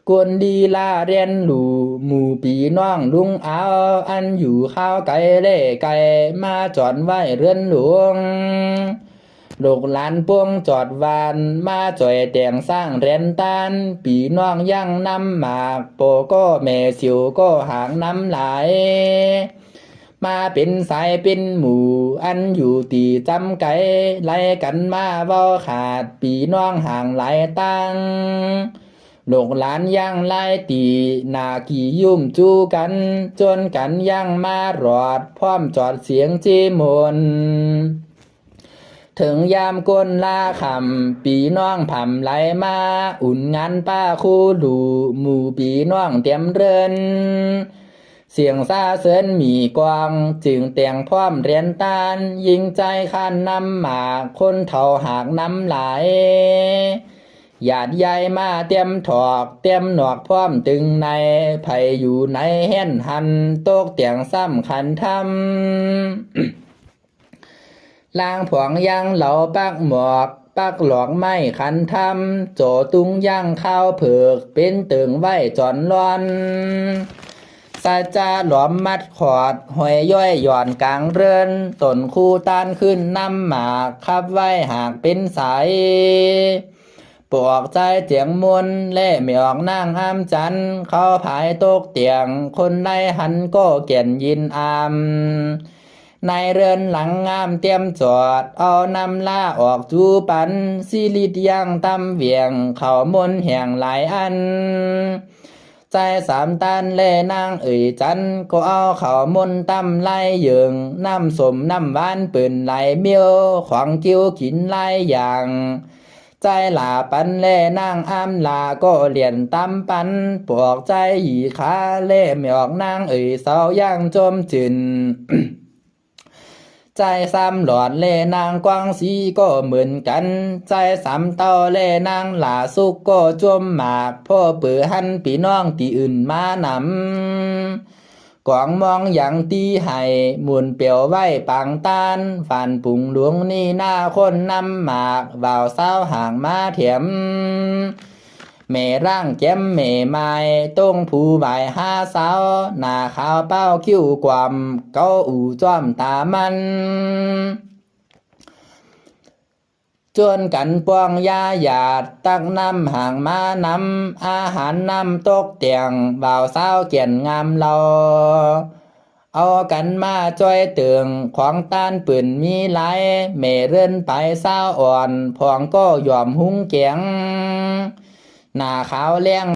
กวนดีลาเรียนรู้หมู่ปีน้องลุงเอาอันอยู่ข้าวไก่เล่ไก่มาจอดไว้เรือนหลวงลูกหลานพวงจอดวานมาจ่อยแต่งสร้างเรียนตานปีน้องยังนำหมากโปก็แม่สิวก็หางน้ำไหลมาเป็นสายเป็นหมู่อันอยู่ตีจำไก่ไล่กันมาเว้าขาดปีน้องห่างหลายตั้งลูกหลานย่างไล่ตีนากี่ยุ่มจูกันจนกันย่างมารอดพร้อมจอดเสียงจีมนถึงยามก้นลาคำปีน้องผำไหลมาอุ่นงานป้าคู่ดูหมู่ปีน้องเตรียมเรินเสียงซาเสินมีกวางจึงแต่งพร้อมเรียนตานยิงใจขันนำหมากคนเท่าหากน้ำไหลหยาดใหญ่มาเตรียมถอกเตรียมหนอกพร้อมตึงในไผอยู่ในแห่นหันโตกเตียงซ้ำขันทำล่างผวงย่างเหลาปักหมอกปักหลอกไม้ขันทำโจตุงย่างข้าวเผือกเป็นตึงไว้จอนร้อนซาจาหลอมมัดขอดหอยย่อยหย่อนกลางเรือนต้นคู่ต้านขึ้นน้ำหมากคับไว้หากเป็นสายปวกใจเจียงมนเล่ไม่ออกนั่งห้ามจันเขาผายตกเตียงคนในหันก็เกียนยินอามในเรือนหลังงามเตรียมจอดเอานำล่าออกจูปันสิริดย่างตำเวียงเขามนแห่งหลายอันใจสามตันเล่นางจันก็เอาเขามนตำไล่เยิงน้ำสมน้ำหวานปืนไหลเมียวขวางกิ้วกินไล่อย่างใจหลาปันเล่นางอ้ำลาก็เลียนตำปันปวกใจหยีขาเล่ไม่ออกนางเศร้าย่างจมจืน ใจซ้ำหลอดเล่นางกวางสีก็เหมือนกันใจซ้ำเต้าเล่นางหลาสุกก็จมหมากพ่อเปือหันปีน้องตีอื่นมานำกวางมองอย่างตีให้หมุนเปียวไว้ปังตานฝันปุ่งหลวงนี่หน้าคนนำหมากบ่าวสาวห่างมาเถียมแม่ร่างแก้มแม่ไม้ต้งผู้ใบห้าสาวหน้าขาวเป้าคิ้วกวามเก้าอู่จ้อมตามันจวนกันปวงยาหยาดตักน้ำห่างมานำอาหารน้ำตกเตียงบ่าวสาวเกียนงามเราเอากันมาจ้อยเตืองของต้านปืนมีหลายเมเรินไปสาวอ่อนพองก็ยอมหุ้งเกียงหน้าขาวแรง